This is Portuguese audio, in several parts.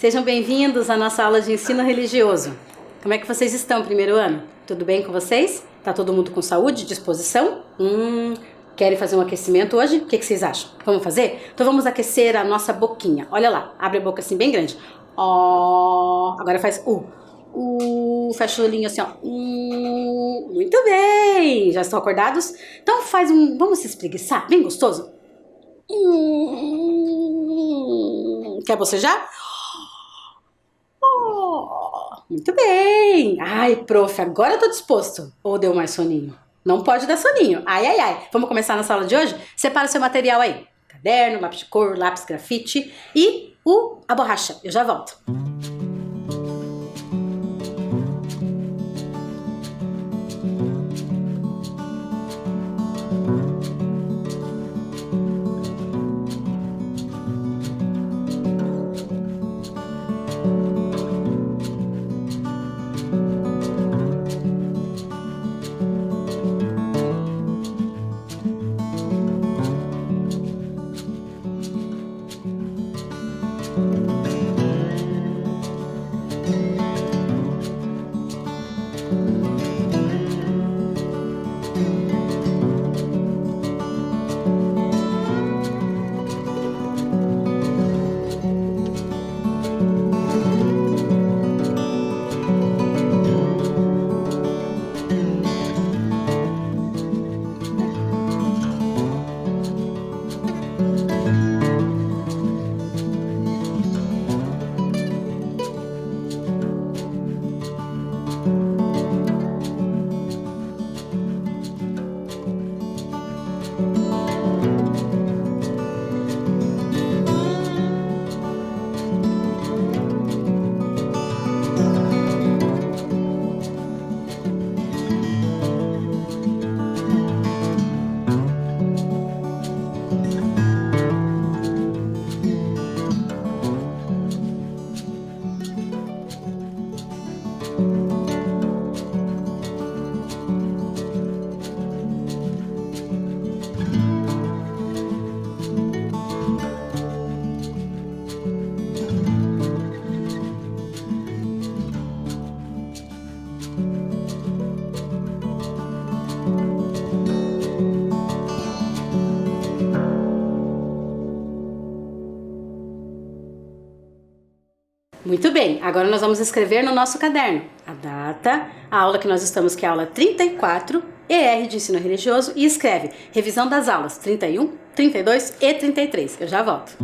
Sejam bem-vindos à nossa aula de ensino religioso. Como é que vocês estão, primeiro ano? Tudo bem com vocês? Tá todo mundo com saúde, disposição? Querem fazer um aquecimento hoje? O que vocês acham? Vamos fazer? Então vamos aquecer a nossa boquinha. Olha lá, abre a boca assim bem grande. Ó, agora faz fecha o olhinho assim, ó. Muito bem! Já estão acordados? Então vamos se espreguiçar, bem gostoso? Quer bocejar? Muito bem! Ai, prof, agora eu tô disposto. Ou deu mais soninho? Não pode dar soninho. Ai, ai, ai. Vamos começar na sala de hoje? Separa o seu material aí. Caderno, lápis de cor, lápis grafite e a borracha. Eu já volto. Muito bem, agora nós vamos escrever no nosso caderno a data, a aula que nós estamos, que é a aula 34, ER de ensino religioso, e escreve revisão das aulas 31, 32 e 33. Eu já volto.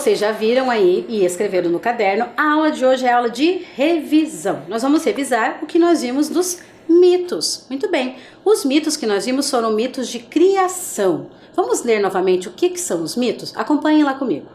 vocês já viram aí e escreveram no caderno, a aula de hoje é a aula de revisão. Nós vamos revisar o que nós vimos dos mitos. Muito bem, os mitos que nós vimos foram mitos de criação. Vamos ler novamente o que são os mitos? Acompanhem lá comigo.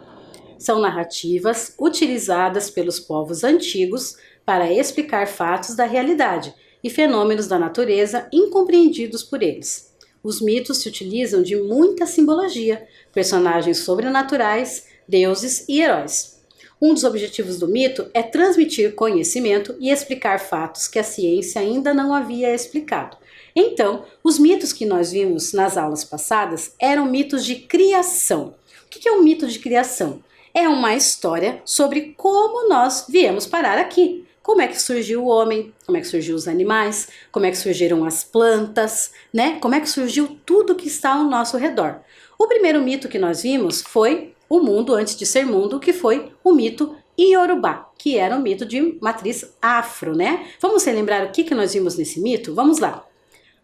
São narrativas utilizadas pelos povos antigos para explicar fatos da realidade e fenômenos da natureza incompreendidos por eles. Os mitos se utilizam de muita simbologia, personagens sobrenaturais, deuses e heróis. Um dos objetivos do mito é transmitir conhecimento e explicar fatos que a ciência ainda não havia explicado. Então, os mitos que nós vimos nas aulas passadas eram mitos de criação. O que é um mito de criação? É uma história sobre como nós viemos parar aqui. Como é que surgiu o homem, como é que surgiu os animais, como é que surgiram as plantas, né? Como é que surgiu tudo que está ao nosso redor. O primeiro mito que nós vimos foi o mundo antes de ser mundo, que foi o mito Iorubá, que era um mito de matriz afro, né? Vamos relembrar o que nós vimos nesse mito? Vamos lá.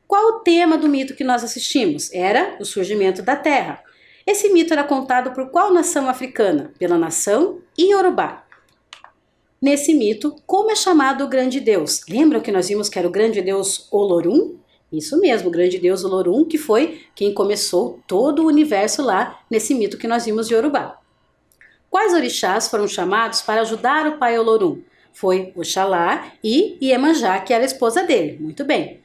Qual o tema do mito que nós assistimos? Era o surgimento da Terra. Esse mito era contado por qual nação africana? Pela nação Iorubá. Nesse mito, como é chamado o grande deus? Lembram que nós vimos que era o grande deus Olorum? Isso mesmo, o grande deus Olorum, que foi quem começou todo o universo lá nesse mito que nós vimos de Yorubá. Quais orixás foram chamados para ajudar o pai Olorum? Foi Oxalá e Iemanjá, que era a esposa dele. Muito bem.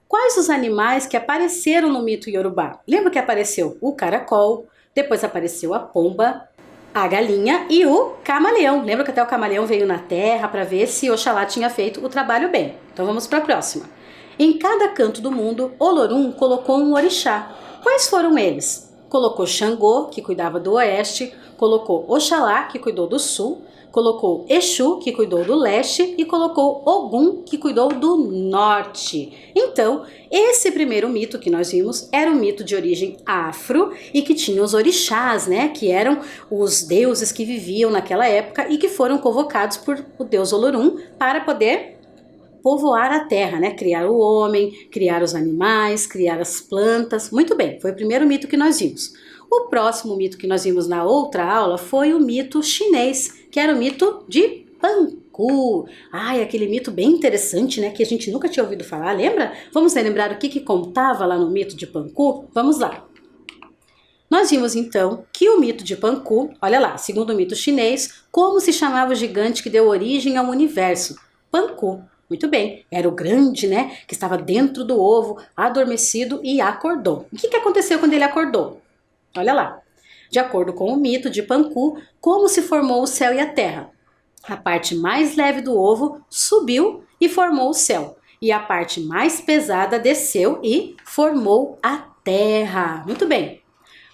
Quais os animais que apareceram no mito Yorubá? Lembra que apareceu o caracol, depois apareceu a pomba, a galinha e o camaleão. Lembra que até o camaleão veio na terra para ver se Oxalá tinha feito o trabalho bem. Então vamos para a próxima. Em cada canto do mundo, Olorum colocou um orixá. Quais foram eles? Colocou Xangô, que cuidava do oeste, colocou Oxalá, que cuidou do sul, colocou Exu, que cuidou do leste, e colocou Ogum, que cuidou do norte. Então, esse primeiro mito que nós vimos era um mito de origem afro e que tinha os orixás, né, que eram os deuses que viviam naquela época e que foram convocados por o deus Olorum para poder povoar a terra, né, criar o homem, criar os animais, criar as plantas. Muito bem, foi o primeiro mito que nós vimos. O próximo mito que nós vimos na outra aula foi o mito chinês, que era o mito de Panku. Ai, aquele mito bem interessante, né, que a gente nunca tinha ouvido falar, lembra? Vamos relembrar o que contava lá no mito de Panku? Vamos lá. Nós vimos então que o mito de Panku, olha lá, segundo o mito chinês, como se chamava o gigante que deu origem ao universo? Panku. Muito bem, era o grande, né, que estava dentro do ovo, adormecido e acordou. O que aconteceu quando ele acordou? Olha lá. De acordo com o mito de Panku, como se formou o céu e a terra? A parte mais leve do ovo subiu e formou o céu, e a parte mais pesada desceu e formou a terra. Muito bem.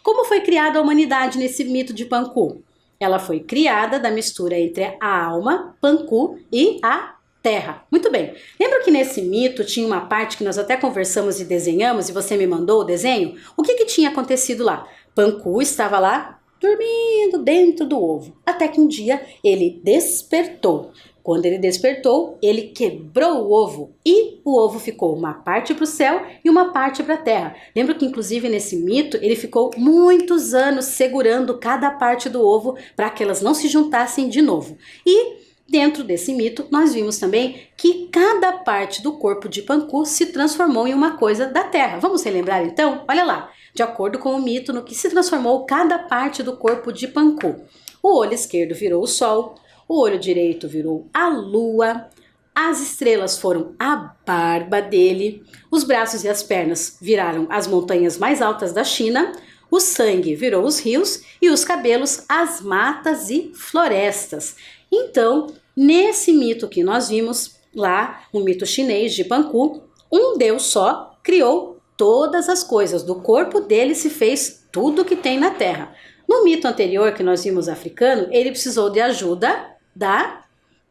Como foi criada a humanidade nesse mito de Panku? Ela foi criada da mistura entre a alma, Panku, e a terra. Muito bem. Lembra que nesse mito tinha uma parte que nós até conversamos e desenhamos e você me mandou o desenho? O que tinha acontecido lá? Panku estava lá dormindo dentro do ovo, até que um dia ele despertou. Quando ele despertou, ele quebrou o ovo e o ovo ficou uma parte para o céu e uma parte para a terra. Lembra que inclusive nesse mito ele ficou muitos anos segurando cada parte do ovo para que elas não se juntassem de novo. E dentro desse mito, nós vimos também que cada parte do corpo de Panku se transformou em uma coisa da terra. Vamos relembrar então? Olha lá, de acordo com o mito, no que se transformou cada parte do corpo de Panku. O olho esquerdo virou o sol, o olho direito virou a lua, as estrelas foram a barba dele, os braços e as pernas viraram as montanhas mais altas da China, o sangue virou os rios e os cabelos as matas e florestas. Então, nesse mito que nós vimos lá, o mito chinês de Panku, um deus só criou todas as coisas. Do corpo dele se fez tudo que tem na terra. No mito anterior que nós vimos africano, ele precisou de ajuda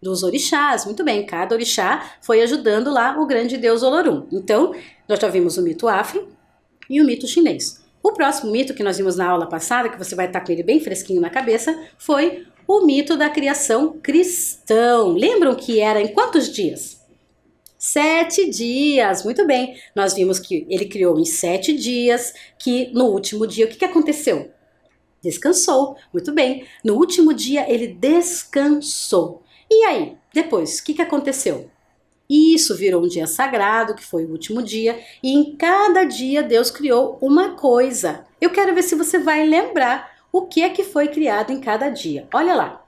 dos orixás. Muito bem, cada orixá foi ajudando lá o grande deus Olorum. Então, nós já vimos o mito afro e o mito chinês. O próximo mito que nós vimos na aula passada, que você vai estar com ele bem fresquinho na cabeça, foi o mito da criação cristão. Lembram que era em quantos dias? 7 dias, muito bem. Nós vimos que ele criou em 7 dias, que no último dia, o que aconteceu? Descansou, muito bem. No último dia ele descansou. E aí, depois, o que aconteceu? Isso virou um dia sagrado, que foi o último dia, e em cada dia Deus criou uma coisa. Eu quero ver se você vai lembrar o que é que foi criado em cada dia. Olha lá.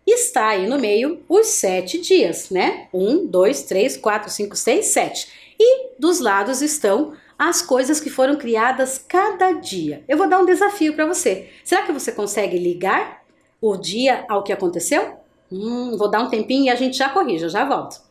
Está aí no meio os 7 dias, né? 1, 2, 3, 4, 5, 6, 7. E dos lados estão as coisas que foram criadas cada dia. Eu vou dar um desafio para você. Será que você consegue ligar o dia ao que aconteceu? Vou dar um tempinho e a gente já corrige, eu já volto.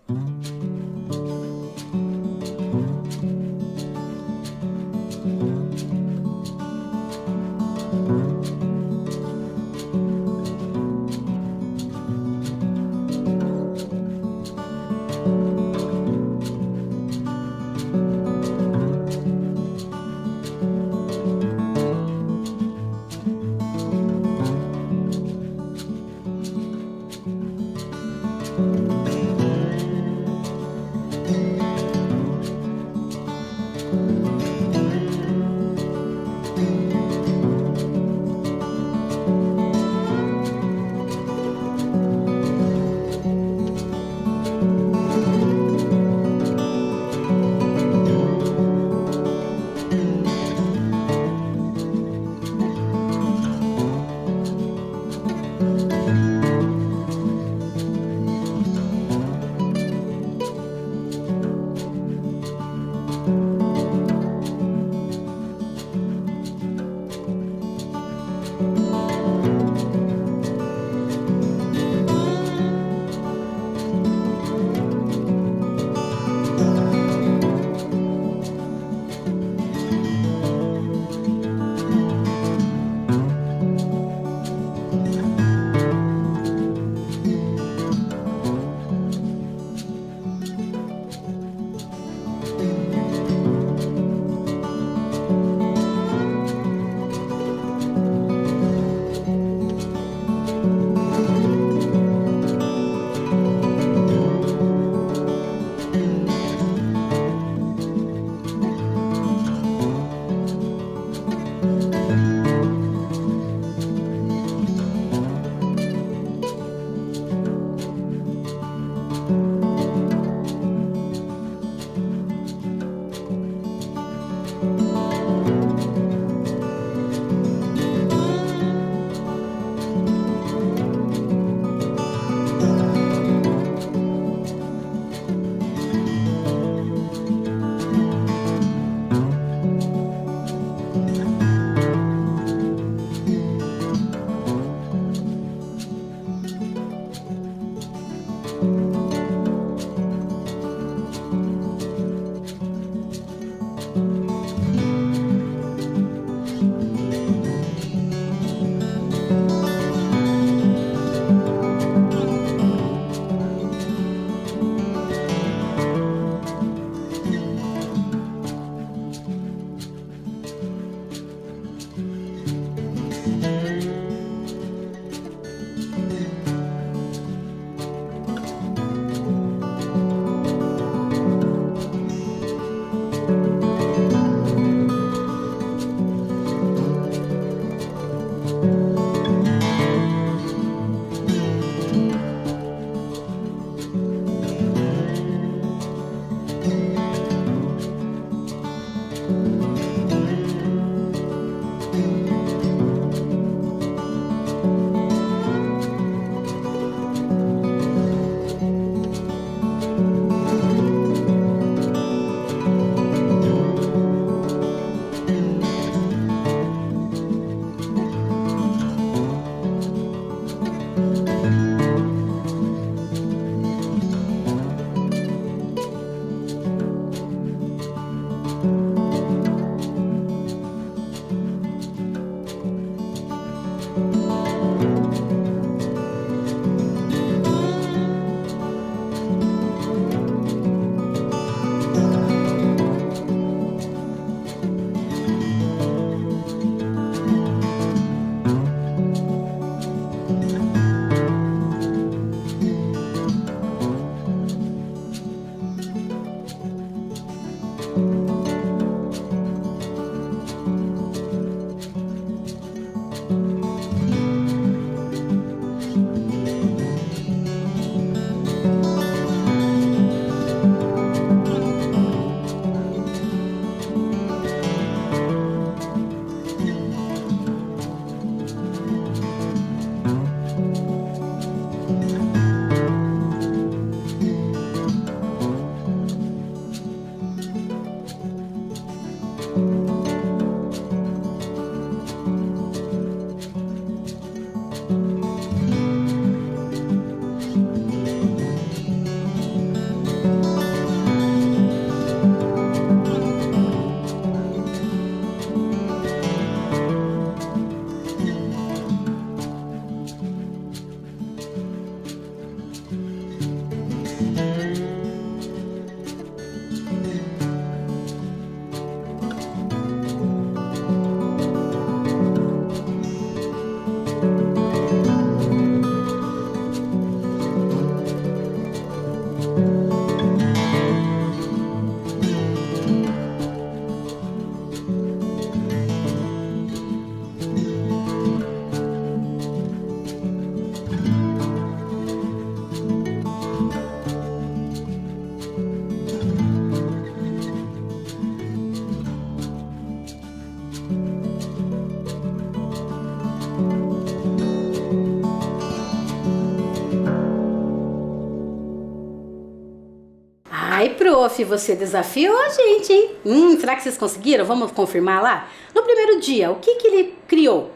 prof, você desafiou a gente, hein? Será que vocês conseguiram? Vamos confirmar lá? No primeiro dia, o que ele criou?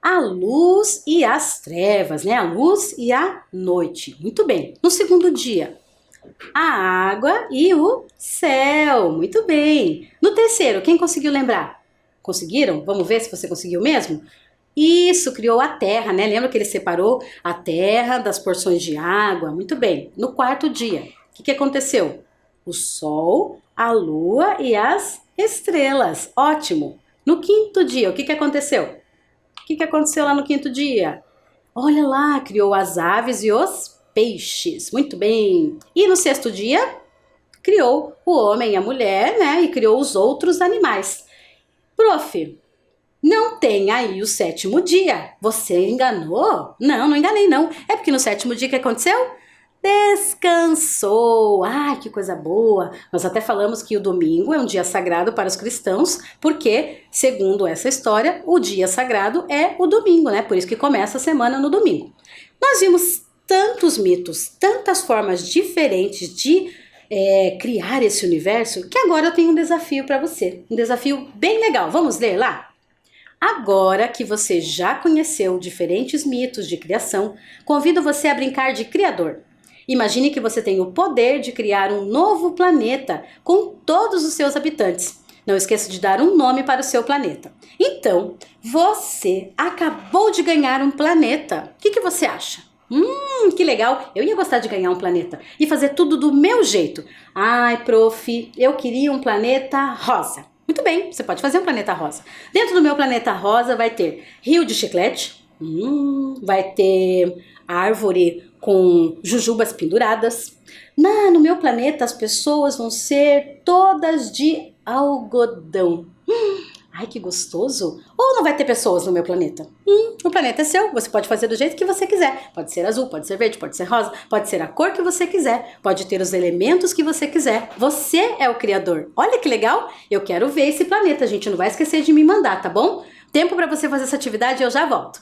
A luz e as trevas, né? A luz e a noite. Muito bem. No segundo dia, a água e o céu. Muito bem. No terceiro, quem conseguiu lembrar? Conseguiram? Vamos ver se você conseguiu mesmo? Isso, criou a terra, né? Lembra que ele separou a terra das porções de água? Muito bem. No quarto dia, o que aconteceu? O sol, a lua e as estrelas. Ótimo. No quinto dia, o que aconteceu? O que aconteceu lá no quinto dia? Olha lá, criou as aves e os peixes. Muito bem. E no sexto dia, criou o homem e a mulher, né? E criou os outros animais. Prof, não tem aí o sétimo dia. Você enganou? Não, não enganei não. É porque no sétimo dia o que aconteceu? Descansou. Ai, que coisa boa. Nós até falamos que o domingo é um dia sagrado para os cristãos, porque, segundo essa história, o dia sagrado é o domingo, né? Por isso que começa a semana no domingo. Nós vimos tantos mitos, tantas formas diferentes de criar esse universo, que agora eu tenho um desafio para você. Um desafio bem legal. Vamos ler lá? Agora que você já conheceu diferentes mitos de criação, convido você a brincar de criador. Imagine que você tem o poder de criar um novo planeta com todos os seus habitantes. Não esqueça de dar um nome para o seu planeta. Então, você acabou de ganhar um planeta. O que você acha? Que legal! Eu ia gostar de ganhar um planeta e fazer tudo do meu jeito. Ai, prof, eu queria um planeta rosa. Muito bem, você pode fazer um planeta rosa. Dentro do meu planeta rosa vai ter rio de chiclete, vai ter árvore com jujubas penduradas. No meu planeta as pessoas vão ser todas de algodão. Ai, que gostoso! Ou não vai ter pessoas no meu planeta? O planeta é seu, você pode fazer do jeito que você quiser. Pode ser azul, pode ser verde, pode ser rosa, pode ser a cor que você quiser, pode ter os elementos que você quiser. Você é o criador. Olha que legal! Eu quero ver esse planeta, gente. Não vai esquecer de me mandar, tá bom? Tempo para você fazer essa atividade e eu já volto.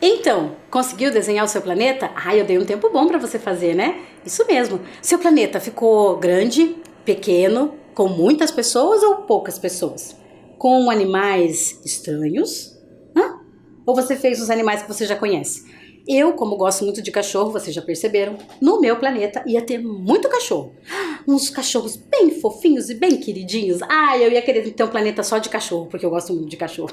Então, conseguiu desenhar o seu planeta? Ah, eu dei um tempo bom para você fazer, né? Isso mesmo. Seu planeta ficou grande, pequeno, com muitas pessoas ou poucas pessoas? Com animais estranhos? Hã? Ou você fez os animais que você já conhece? Eu, como gosto muito de cachorro, vocês já perceberam, no meu planeta ia ter muito cachorro. Uns cachorros bem fofinhos e bem queridinhos. Ah, eu ia querer ter um planeta só de cachorro, porque eu gosto muito de cachorro.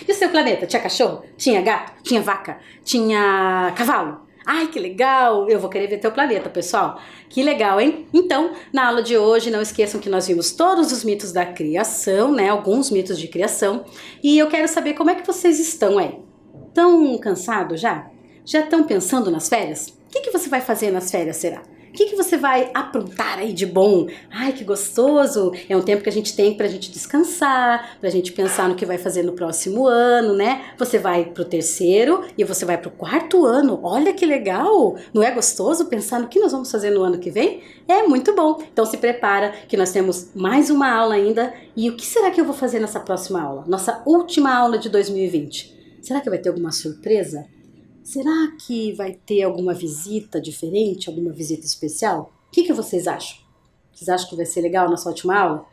E o seu planeta? Tinha cachorro? Tinha gato? Tinha vaca? Tinha cavalo? Ai, que legal! Eu vou querer ver teu planeta, pessoal. Que legal, hein? Então, na aula de hoje, não esqueçam que nós vimos todos os mitos da criação, né? Alguns mitos de criação. E eu quero saber como é que vocês estão aí. Estão cansados já? Já estão pensando nas férias? O que você vai fazer nas férias, será? O que você vai aprontar aí de bom? Ai, que gostoso! É um tempo que a gente tem pra gente descansar, pra gente pensar no que vai fazer no próximo ano, né? Você vai pro terceiro e você vai pro quarto ano. Olha que legal! Não é gostoso pensar no que nós vamos fazer no ano que vem? É muito bom! Então se prepara que nós temos mais uma aula ainda. E o que será que eu vou fazer nessa próxima aula? Nossa última aula de 2020. Será que vai ter alguma surpresa? Será que vai ter alguma visita diferente, alguma visita especial? O que vocês acham? Vocês acham que vai ser legal a nossa última aula?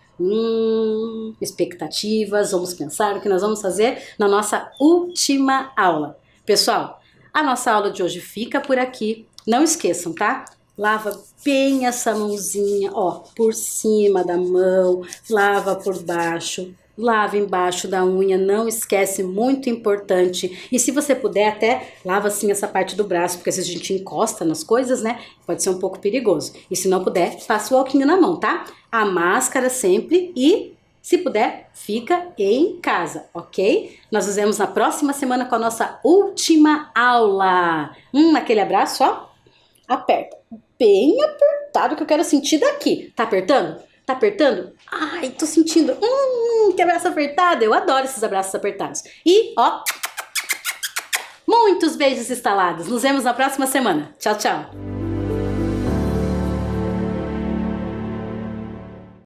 Expectativas, vamos pensar o que nós vamos fazer na nossa última aula. Pessoal, a nossa aula de hoje fica por aqui. Não esqueçam, tá? Lava bem essa mãozinha, ó, por cima da mão, lava por baixo. Lava embaixo da unha, não esquece, muito importante. E se você puder, até lava assim essa parte do braço, porque se a gente encosta nas coisas, né, pode ser um pouco perigoso. E se não puder, passa o alquinho na mão, tá? A máscara sempre e, se puder, fica em casa, ok? Nós nos vemos na próxima semana com a nossa última aula. Aquele abraço, ó. Aperta. Bem apertado, que eu quero sentir daqui. Tá apertando? Tá apertando? Ai, tô sentindo. Que abraço apertado. Eu adoro esses abraços apertados. E, ó, muitos beijos instalados. Nos vemos na próxima semana. Tchau, tchau.